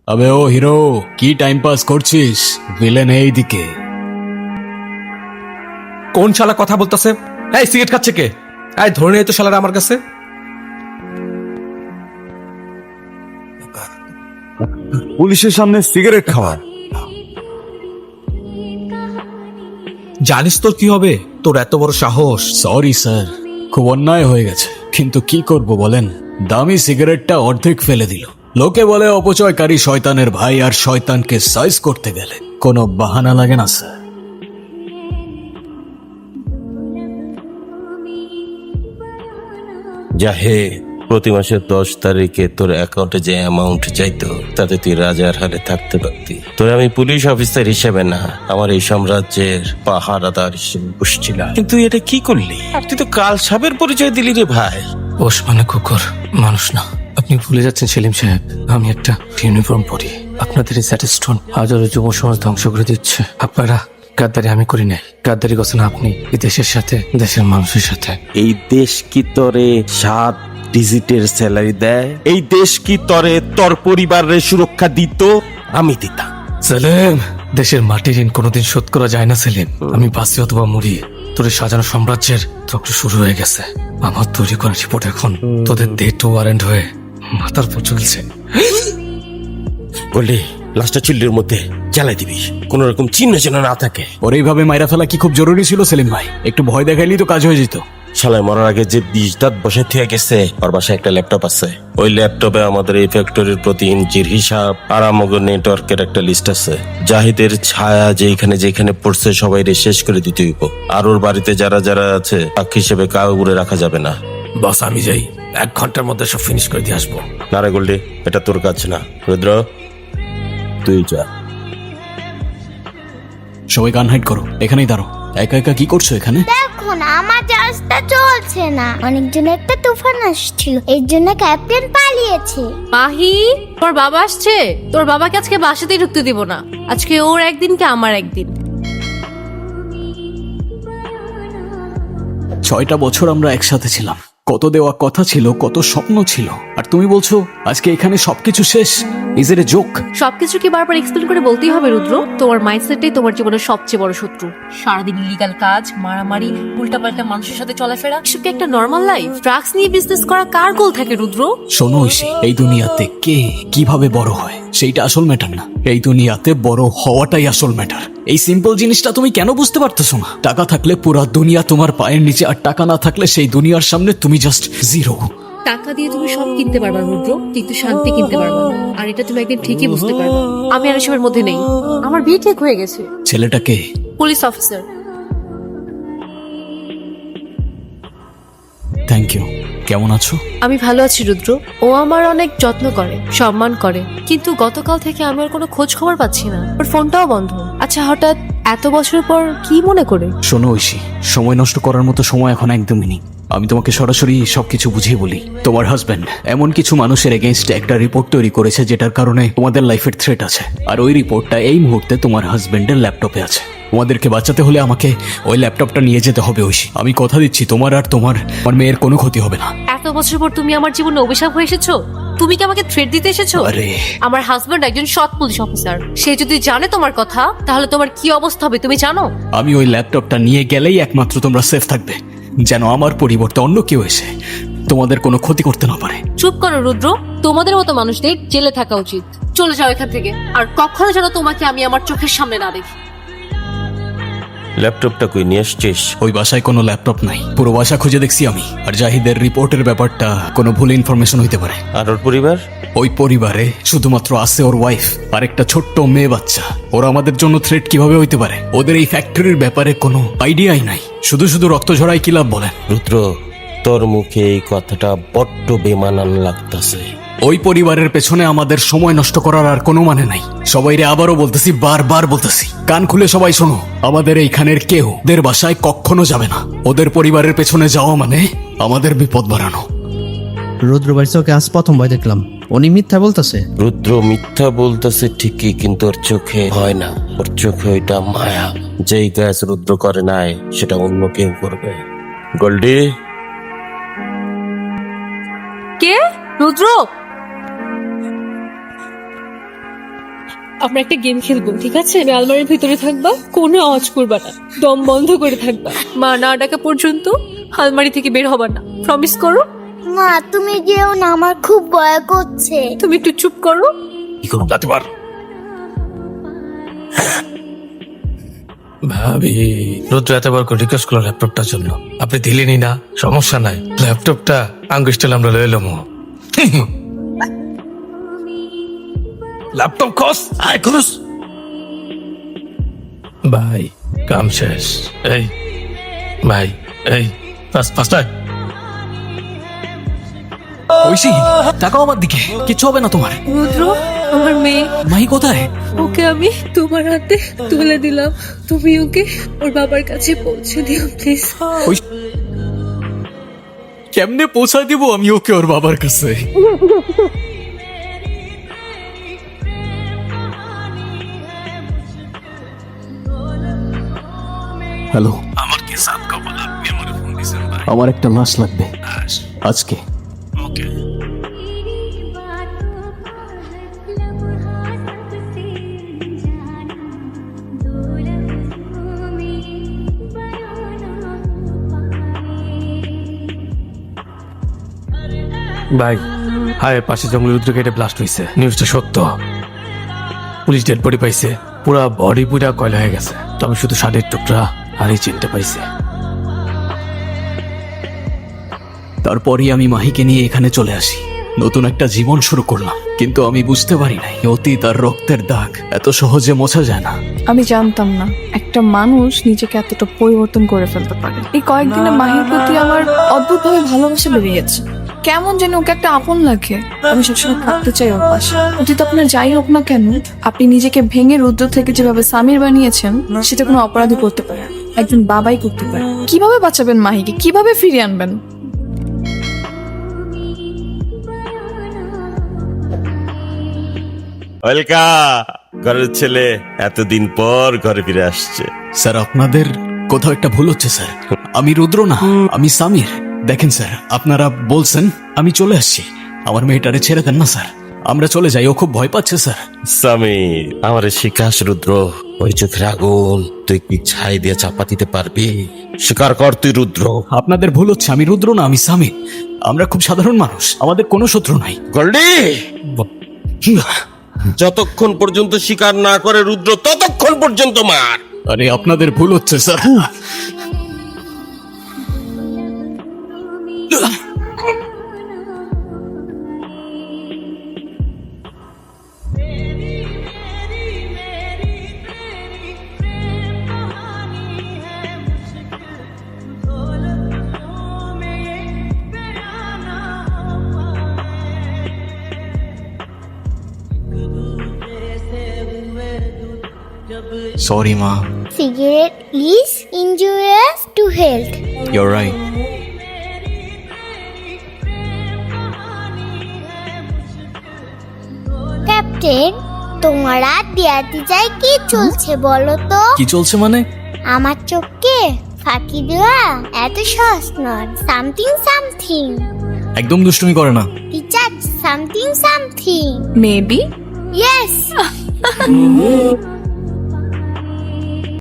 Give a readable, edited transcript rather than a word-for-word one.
আবে ও হিরো, কি time pass করছিস? ভিলেন এইদিকে। কোন শালা কথা বলতেছে? এই সিগারেট খাচ্ছে কে? এই ধরে নিয়ে তো শালারা আমার কাছে। পুলিশের সামনে সিগারেট খাওয়া। জানিস তোর কি হবে? তোর এত বড় সাহস। সরি স্যার, খুব অন্যায় হয়ে গেছে, কিন্তু কি করব বলেন? দামি সিগারেটটা অর্ধেক ফেলে দিল। লোকে বলে অপচয়কারী শয়তানের ভাই, আর শয়তানকে সাইজ করতে গেলে কোনো বাহানা লাগে না স্যার। যাহে, প্রতি মাসের 10 তারিখে তোর অ্যাকাউন্টে যে অ্যামাউন্ট চাইতো তাতে তুই রাজার হালে থাকতে পারতি। তোর আমি পুলিশ অফিসার হিসেবে না, আমার এই সাম্রাজ্যের পাহারাদার হিসেবে বসছিলাম, কিন্তু এটা কি করলি? আর তুই তো কাল সাপের পরিচয় দিলি রে ভাই। পোষ মানে কুকুর, মানুষ না। আপনি ভুলে যাচ্ছেন সেলিম সাহেব, আমি একটা ইউনিফর্ম পরি। আপনাদের এই স্যাটিস্টোন হাজারো যুব সমাজ ধ্বংস করে দিচ্ছে। আপনারা গাদ্দারি আমি করি নাই, গাদ্দারি করছেন আপনি এই দেশের সাথে, দেশের মানুষের সাথে। এই দেশ কি তোরে 7 ডিজিটের স্যালারি দেয়? এই দেশ কি তোরে তোর পরিবারের সুরক্ষা দিত? আমি দিতাম। সেলিম, দেশের মাটির ঋণ কোনোদিন শোধ করা যায় না সেলিম। আমি বাঁচি অথবা মরি, তোর এই সাজানো সাম্রাজ্যের ধ্বংস শুরু হয়ে গেছে। আমার তৈরি করা রিপোর্ট এখন তোদের ডেট ওয়ারেন্ট হয়ে মাথার পর চলছে। বললি লাস্টটা চিল্লির মধ্যে জ্বালাই দিবি, কোন রকম চিহ্ন যেন না থাকে। ওর এইভাবে মাইরা ফেলা কি খুব জরুরি ছিল সেলিম ভাই? একটু ভয় দেখাইলেই তো কাজ হয়ে যেত। শালায় মরার আগে যে 20 দাঁত বসে থেকে গেছে, ওর বাসায় একটা ল্যাপটপ আছে। ওই ল্যাপটপে আমাদের এই ফ্যাক্টরির প্রতি ইঞ্চির হিসাব আর আমাদের নেটওয়ার্কের একটা লিস্ট আছে। জাহিদের ছায়া যেখানে যেখানে পড়ছে সবাই শেষ করে দিতে হইব। আর ওর বাড়িতে যারা যারা আছে পাক হিসেবে কাউরে রাখা যাবে না। বস আমি যাই, 1 ঘন্টার মধ্যে সব ফিনিশ করে দিয়ে আসবো। না রে গোল্ডি, এটা তোর কাজ না। রুদ্র, তুই যা। সবাই গান হাইড করো, এখানেই দাঁড়ো। একা একা কি করছো এখানে? দেখো না, আমার জাহাজটা চলছে না। অনেকজন একটা তুফান আসছিল, এর জন্য ক্যাপ্টেন পালিয়েছে। মাহি, তোর বাবা আসছে। তোর বাবাকে আজকে বাসাতেই ঢুকতে দিব না। আজকে ওর একদিন কি আমার একদিন। 6টা বছর আমরা একসাথে ছিলাম, কত দেওয়া কথা ছিল, কত স্বপ্ন ছিল, আর তুমি বলছো আজকে এখানে সবকিছু শেষ? Is it a joke? সবকিছু কি বারবার এক্সপ্লেন করে বলতেই হবে রুদ্র? তোমার মাইন্ডসেটটাই তোমার জীবনের সবচেয়ে বড় শত্রু। সারাদিন ইলিগাল কাজ, মারামারি, উল্টাপাল্টা মানুষের সাথে চলাফেরা, এসব কি একটা নর্মাল লাইফ? ড্রাগস নিয়ে বিজনেস করা কার গোল থাকে রুদ্র? শোনো ঐশী, এই দুনিয়াতে কে কিভাবে বড় হয় সেইটা আসল ম্যাটার না, এই দুনিয়াতে বড় হওয়াটাই আসল ম্যাটার। এই সিম্পল জিনিসটা তুমি কেন বুঝতে পারতেছো না? টাকা থাকলে পুরো দুনিয়া তোমার পায়ের নিচে, আর টাকা না থাকলে সেই দুনিয়ার সামনে তুমি জাস্ট জিরো। টাকা দিয়ে তুমি সব কিনতে পারবা রুদ্র, কিন্তু শান্তি কিনতে পারবা না। আর এটা তুমি একদিন ঠিকই বুঝতে পারবে। আমি আর এসবের মধ্যে নেই, আমার বিয়ে ঠিক হয়ে গেছে। ছেলেটাকে? Police officer. Thank you. কেমন আছো? আমি ভালো আছি রুদ্র। ও আমার অনেক যত্ন করে, সম্মান করে, কিন্তু গতকাল থেকে আমি আর কোনো খোঁজ খবর পাচ্ছি না। ওর ফোনটাও বন্ধ। আচ্ছা, হঠাৎ এত বছর পর কি মনে করে? শোনো ঐশী, সময় নষ্ট করার মতো সময় এখন একদমই নেই। আমি তোমাকে সরাসরি সবকিছু বুঝিয়ে বলি। তোমার হাজবেন্ড এমন কিছু মানুষের এগেইনস্টে একটা রিপোর্ট তৈরি করেছে যেটার কারণে তোমাদের লাইফের থ্রেট আছে, আর ওই রিপোর্টটা এই মুহূর্তে তোমার হাজবেন্ডের ল্যাপটপে আছে। তোমাদেরকে বাঁচাতে হলে আমাকে ওই ল্যাপটপটা নিয়ে যেতে হবে ঐশী। আমি কথা দিচ্ছি তোমার আর তোমার মেয়ের কোনো ক্ষতি হবে না। এত বছর পর তুমি আমার জীবনে অভিশাপ হয়ে এসেছো? তুমি কি আমাকে থ্রেট দিতে এসেছো? আরে আমার হাজবেন্ড একজন সৎ পুলিশ অফিসার। সে যদি জানে তোমার কথা, তাহলে তোমার কি অবস্থা হবে তুমি জানো? আমি ওই ল্যাপটপটা নিয়ে গেলেই একমাত্র তোমরা সেফ থাকবে, যেন আমার পরিবর্তে অন্য কেউ এসে তোমাদের কোনো ক্ষতি করতে না পারে। চুপ করো রুদ্র, তোমাদের মতো মানুষদের জেলে থাকা উচিত। চলে যাও এখান থেকে, আর কখনো যেন তোমাকে আমি আমার চোখের সামনে না দেখি। ল্যাপটপটা কই নিয়ে আসছিস? ওই বাসায় কোনো ল্যাপটপ নাই, পুরো বাসা খুঁজে দেখছি আমি। আর জাহিদের রিপোর্টের ব্যাপারটা কোনো ভুল ইনফরমেশন হইতে পারে। আর ওর পরিবার? ওই পরিবারে শুধুমাত্র আছে ওর ওয়াইফ আর একটা ছোট্ট মেয়ে বাচ্চা। ওরা আমাদের জন্য থ্রেট কিভাবে হইতে পারে? ওদের এই ফ্যাক্টরির ব্যাপারে কোনো আইডিয়াই নাই। শুধু শুধু রক্ত ঝরাই কি লাভ বলেন? রুদ্র, তোর মুখে এই কথাটা বড্ড বেমানান লাগতাছে। ওই পরিবারের পেছনে আমাদের সময় নষ্ট করার আর কোনো মানে নাই। সবাইরে আবারও বলতেছি, বারবার বলতেছি, কান খুলে সবাই শোনো। আমাদের এইখানের কেউ ওদের বাসায় কখনো যাবে না। ওদের পরিবারের পেছনে যাওয়া মানে আমাদের বিপদ বাড়ানো। রুদ্র বাড়িতে ওকে আজ প্রথমবার দেখলাম, উনি মিথ্যা বলতেছে। রুদ্র মিথ্যা বলতেছে ঠিকই, কিন্তু ওর চোখে হয় না। ওর চোখে ওইটা মায়া। যেই কাজ রুদ্র করে নাই সেটা অন্য কেউ করবে। গোল্ডি, কে? রুদ্র? আমরা একটা গেম খেলবো, ঠিক আছে? আমি আলমারির ভিতরে থাকবা, কোনো আওয়াজ করবা না, দম বন্ধ করে থাকবা, মা না ডাকা পর্যন্ত আলমারি থেকে বের হবা না। প্রমিস করো। মা তুমি যেও না, আমার খুব ভয় করছে। তুমি একটু চুপ করো। কি করুন যাতে পার ভাবি। রুদ্র এতবার করে রিকোয়েস্ট করলো ল্যাপটপটার জন্য, আপনি দিলেনই না। সমস্যা নাই, ল্যাপটপটা আঙ্গুষ্টাল আমরা লয়ে এলাম। ল্যাপটপ খস আয় খস। ভাই কাম শেষ। এই ভাই, এই ফাস্ট ঐশী, তাকাও আমার দিকে, কিচ্ছু হবে না তোমার। রুদ্র, আমার মেয়ে, মাহি কোথায়? ওকে আমি তোমার হাতে তুলে দিলাম, তুমি ওকে ওর বাবার কাছে পৌঁছে দিও প্লিজ। কেমনে পৌঁছায় দিব আমি ওকে ওর বাবার কাছে? হ্যালো, আমার কি সাত কপাল, আপনি আমার ফোন দিয়েছেন ভাই। আমার একটা লাশ লাগবে আজকে। ওকে ভাই, হায় পাশে জঙ্গলের রুদ্র কেটে ব্লাস্ট হয়েছে, নিউজটা সত্য। পুলিশ ডেড বডি পাইছে, পুরা বডি পুরা কয়লা হয়ে গেছে, তবে শুধু শাড়ির টুকরা আর এই চেনটা পাইছে। তারপরই আমি মাহিকে নিয়ে এখানে চলে আসি, নতুন একটা জীবন শুরু করলাম। কিন্তু আমি বুঝতে পারি নাই অতীত আর রক্তের দাগ এত সহজে মোছা যায় না। আমি জানতাম না একটা মানুষ নিজেকে এতটা পরিবর্তন করে ফেলতে পারে। এই কয়েকদিনে মাহির প্রতি আমার অদ্ভুতভাবে ভালোবাসা বেড়ে গেছে। কেমন যেন ওকে একটা আপন লাগে। আমি সবসময় থাকতে চাই ওর পাশে। অতীত আপনার যাই হোক না কেন, আপনি নিজেকে ভেঙে রুদ্র থেকে যেভাবে সামির বানিয়েছেন, সেটা কোনো অপরাধী করতে পারে, একজন বাবাই করতে পারে। কিভাবে বাঁচাবেন মাহিকে, কিভাবে ফিরিয়ে আনবেন? ঘরের ছেলে এতদিন পর ঘরে ফিরে আসছে। স্যার, আপনাদের কোথাও একটা ভুল হচ্ছে স্যার। আমি রুদ্র না, আমি সামির। দেখেন স্যার, আপনারা বলছেন আমি চলে আসছি, আমার মেয়েটারে ছেড়ে দেন না স্যার, আমরা চলে যাই, ও খুব ভয় পাচ্ছে স্যার। সামির, আমার শিকাশ রুদ্র, ওই চোখের আগুন তুই কি ছাই দিয়ে চাপা দিতে পারবি? স্বীকার কর তুই রুদ্র। আপনাদের ভুল হচ্ছে, আমি রুদ্র না, আমি সামির। আমরা খুব সাধারণ মানুষ, আমাদের কোনো শত্রু নাই। গল্ডি, যতক্ষণ পর্যন্ত স্বীকার না করে রুদ্র, ততক্ষণ পর্যন্ত মার। আরে আপনাদের ভুল হচ্ছে sir. Sorry, Ma. Cigarette is injurious to health. You're right. Captain, তোমার আর দিয়াতে যায় কি চলছে বলো তো? কি চলছে মানে? আমার চোখকে ফাঁকি দেওয়া এত সহজ নয়। Something something. একদম দুষ্টুমি করে না। Teacher, something something. Maybe yes.